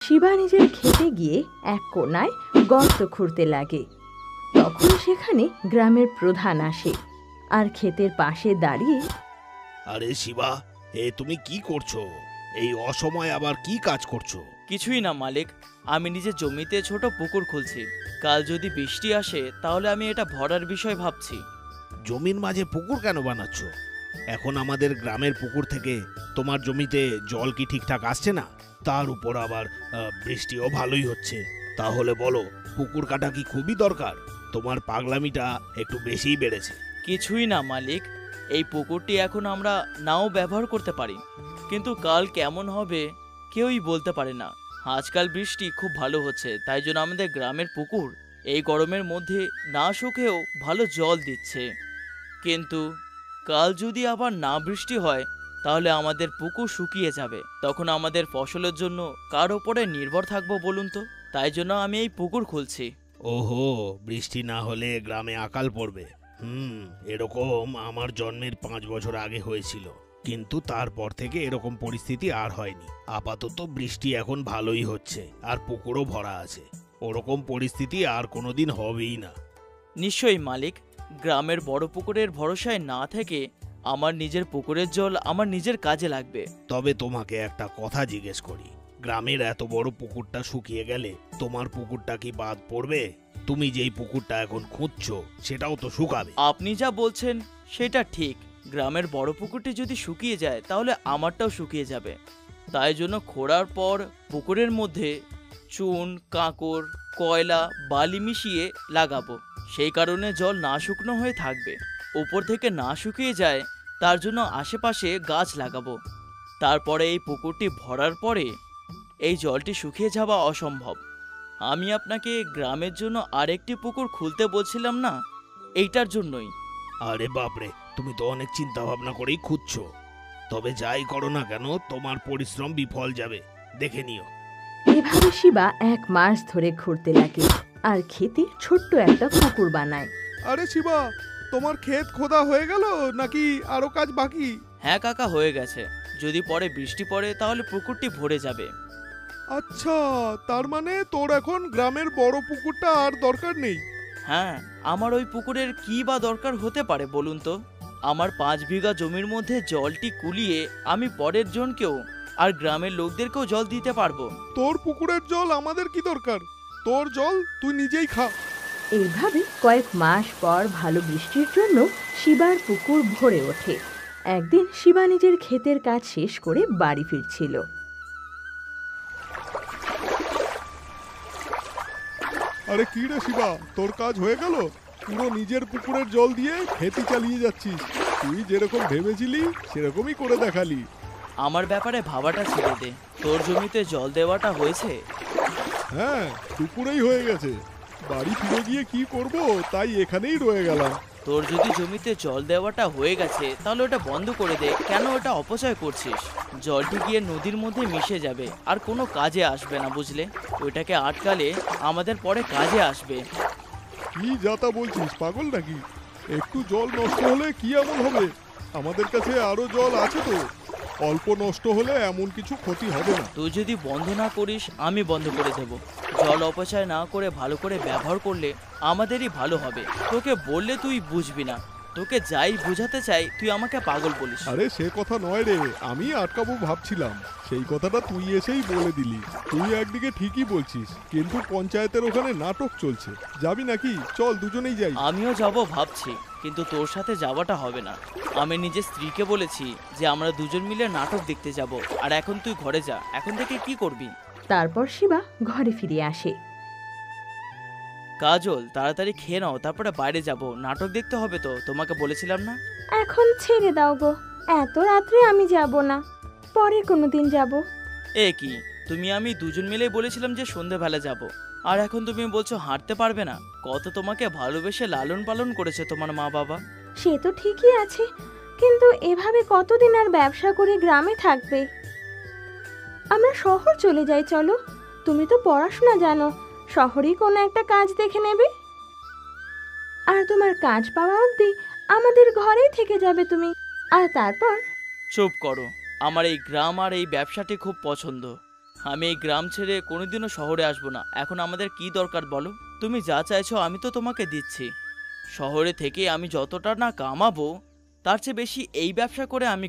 শিবা নিজের খেতে গিয়ে এক কোণায় গর্ত খুঁড়তে লাগে। তখন সেখানে গ্রামের প্রধান আসে আর ক্ষেতের পাশে দাঁড়িয়ে, আরে শিবা, তুমি কি করছো? এই অসময়ে আবার কি কাজ করছো? কিছুই না মালিক, আমি নিজের জমিতে ছোট পুকুর খুলছি। কাল যদি বৃষ্টি আসে তাহলে আমি এটা ভরার বিষয় ভাবছি। জমির মাঝে পুকুর কেন বানাচ্ছ? এখন আমাদের গ্রামের পুকুর থেকে তোমার জমিতে জল কি ঠিকঠাক আসছে না? তার উপর আবার বৃষ্টিও ভালোই হচ্ছে। তাহলে বলো, পুকুর কাটা কি খুবই দরকার? তোমার পাগলামিটা একটু বেশিই বেড়েছে। কিছুই না মালিক, এই পুকুরটি এখন আমরা নাও ব্যবহার করতে পারি, কিন্তু কাল কেমন হবে কেউই বলতে পারে না। আজকাল বৃষ্টি খুব ভালো হচ্ছে, তাই জন্য আমাদের গ্রামের পুকুর এই গরমের মধ্যে না শুকেও ভালো জল দিচ্ছে। কিন্তু কাল যদি আবার না বৃষ্টি হয় তাহলে আমাদের পুকুর শুকিয়ে যাবে। তখন আমাদের ফসলের জন্য কার ওপরে নির্ভর থাকবো বলুন তো? তাই জন্য আমি এই পুকুর খুলছি। ওহো, বৃষ্টি না হলে গ্রামে আকাল পড়বে। এরকম আমার জন্মের 5 বছর আগে হয়েছিল, কিন্তু তারপর থেকে এরকম পরিস্থিতি আর হয়নি। আপাতত বৃষ্টি এখন ভালোই হচ্ছে আর পুকুরও ভরা আছে। ওরকম পরিস্থিতি আর কোনোদিন হবেই না। নিশ্চয়ই মালিক, গ্রামের বড় পুকুরের ভরসায় না থেকে আমার নিজের পুকুরের জল আমার নিজের কাজে লাগবে। তবে তোমাকে একটা কথা জিজ্ঞেস করি, গ্রামের এত বড় পুকুরটা শুকিয়ে গেলে তোমার পুকুরটা কি বাদ পড়বে? তুমি যেই পুকুরটা এখন খুঁজছো সেটাও তো শুকাবে। আপনি যা বলছেন সেটা ঠিক। গ্রামের বড় পুকুরটি যদি শুকিয়ে যায় তাহলে আমারটাও শুকিয়ে যাবে। তাই জন্য খোঁড়ার পর পুকুরের মধ্যে চুন, কাঁকড়, কয়লা, বালি মিশিয়ে লাগাবো। সেই কারণে জল না শুকনো হয়ে থাকবে। উপর থেকে না শুকিয়ে যায় তার জন্য আশেপাশে গাছ লাগাবো। তারপরে এই পুকুরটি ভরার পরে এই জলটি শুকিয়ে যাওয়া অসম্ভব। আমি আপনাকে গ্রামের জন্য আরেকটি পুকুর খুলতে বলছিলাম না, এইটার জন্যই। আরে বাপরে, তুমি তো অনেক চিন্তা ভাবনা করেই খুঁজছো। তবে যাই করো না কেন, তোমার পরিশ্রম বিফল যাবে, দেখে নিও। এভাবে শিবা 1 মাস ধরে ঘুরতে লাগে আর খেতে ছোট্ট একটা পুকুর বানায়। আরে শিবা, তোমার ক্ষেত খোদা হয়ে গেল নাকি আরো কাজ বাকি? হ্যাঁ কাকা, হয়ে গেছে। যদি পরে বৃষ্টি পড়ে তাহলে পুকুরটি ভরে যাবে। আচ্ছা, তার মানে তোর এখন গ্রামের বড় পুকুরটা আর দরকার নেই? হ্যাঁ, আমার ওই পুকুরের কি বা দরকার হতে পারে বলুন তো? আমার 5 বিঘা জমির মধ্যে জলটি কুলিয়ে আমি পরের জনকেও আর গ্রামের লোকদেরকেও জল দিতে পারবো। তোর পুকুরের জল আমাদের কি দরকার? তোর জল তুই নিজেই খা। এইভাবে কয়েক মাস পর ভালো বৃষ্টির জন্য শিবার পুকুর ভরে ওঠে। একদিন শিবা নিজের ক্ষেতের কাজ শেষ করে বাড়ি ফিরছিল। আরে কি রে শিবা, তোর কাজ হয়ে গেল? পুরো নিজের পুকুরের জল দিয়ে খেতি চালিয়ে যাচ্ছিস। তুই যেরকম ভেবেছিলি সেরকমই করে দেখালি। আমার ব্যাপারে ভাবাটা ছেড়ে দে। তোর জমিতে জল দেওয়াটা হয়েছে? হ্যাঁ, দুপুরেই হয়ে গেছে। বাড়ি ফিরে গিয়ে কি করব তাই এখানেই রয়ে গেলাম। তোর যদি জমিতে জল দেওয়াটা হয়ে গেছে তাহলে ওটা বন্ধ করে দে। কেন ওটা অপচয় করছিস? জলটি গিয়ে নদীর মধ্যে মিশে যাবে আর কোনো কাজে আসবে না, বুঝলে? ওইটাকে আটকালে আমাদের পরে কাজে আসবে। কি যাতা বলছিস, পাগল নাকি? একটু জল নষ্ট হলে কি এমন হবে? আমাদের কাছে আরো জল আছে তো। অল্প নষ্ট হলে এমন কিছু ক্ষতি হবে না। তুই যদি বন্ধ না করিস আমি বন্ধ করে দেব। জল অপচয় না করে ভালো করে ব্যবহার করলে আমাদেরই ভালো হবে। তোকে বললে তুই বুঝবি না। তোকে যাই বোঝাতে চাই তুই আমাকে পাগল বলিস। আরে সে কথা নয় রে, আমি আটকাবো ভাবছিলাম, সেই কথাটা তুই এসেই বলে দিলি। তুই একদিকে ঠিকই বলছিস, কিন্তু পঞ্চায়েতের ওখানে নাটক চলছে। যাবি নাকি? চল দুজনেই যাই। আমিও যাব ভাবছি, কিন্তু তোর সাথে যাওয়াটা হবে না। আমি নিজের স্ত্রীকে বলেছি যে আমরা দুজন মিলে নাটক দেখতে যাব। আর এখন তুই ঘরে যা। এখন থেকে কি করবি? তারপর শিবা ঘরে ফিরে আসে। কাজল, তাড়াতাড়ি খেয়ে নাও, তারপরে বাইরে যাব। নাটক দেখতে হবে তো, তোমাকে বলেছিলাম না? এখন ছেড়ে দাও গো, এত রাত্রে আমি যাব না, পরে কোনোদিন যাব। এ কি, তুমি আমি দুজন মিলেই বলেছিলাম যে সন্ধেবেলা যাব, আর এখন তুমি বলছো হাঁটতে পারবে না? কত তোমাকে ভালোবেসে লালন পালন করেছে তোমার মা বাবা। সে তো ঠিকই আছে, কিন্তু এভাবে কতদিন আর ব্যবসা করে গ্রামে থাকবে? আমরা শহর চলে যাই, চলো। তুমি তো পড়াশোনা জানো, শহরেই কোনো একটা কাজ দেখে নেবে। আর তোমার কাজ পাওয়া অবধি আমাদের ঘরেই থেকে যাবে তুমি। আর তারপর? চুপ করো। আমার এই গ্রাম আর এই ব্যবসাটি খুব পছন্দ। আমি এই গ্রাম ছেড়ে কোনোদিনও শহরে আসবো না। এখন আমাদের কি দরকার বলো? তুমি যা চাইছো আমি তো তোমাকে দিচ্ছি। শহরে থেকে আমি যতটা না কামাবো, তার চেয়ে বেশি এই ব্যবসা করে আমি